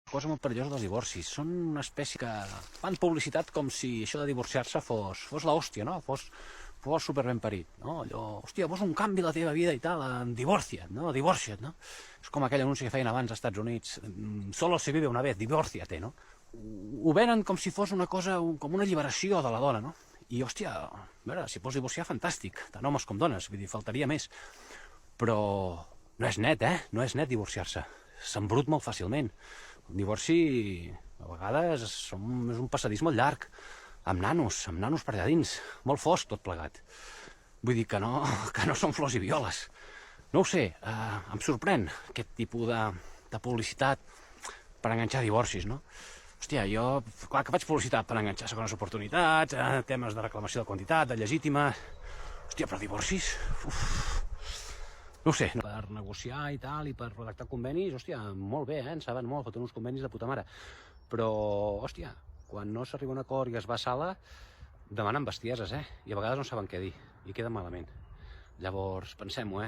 Cosa molt perillosa dels divorcis. Són una espècie que fan publicitat com si això de divorciar-se fos l'hòstia, no? Fos super ben parit, no? Allò, hòstia, vols un canvi a la teva vida i tal, divorcia't, no? Divorcia't, no? És com aquell anunci que feien abans als Estats Units, solo se vive una vez, divórciate, no? Ho venen com si fos una cosa, com una alliberació de la dona, no? I, hòstia, a veure, si pots divorciar, fantàstic, tant homes com dones, vull dir, faltaria més. Però no és net, no és net divorciar-se. S'embrut molt fàcilment. Un divorci, a vegades, és un passadís molt llarg, amb nanos per allà dins, molt fosc tot plegat. Vull dir que no són flors i violes. No ho sé, em sorprèn aquest tipus de publicitat per enganxar divorcis, no? Hòstia, jo, clar que faig publicitat per enganxar segones oportunitats, temes de reclamació de quantitat, de legítima... Hòstia, però divorcis? Uf... No ho sé, per negociar i tal, i per redactar convenis, hòstia, molt bé, en saben molt, foten uns convenis de puta mare. Però, hòstia, quan no s'arriba a un acord i es va a sala, demanen bestieses, I a vegades no saben què dir, i queden malament. Llavors, pensem-ho,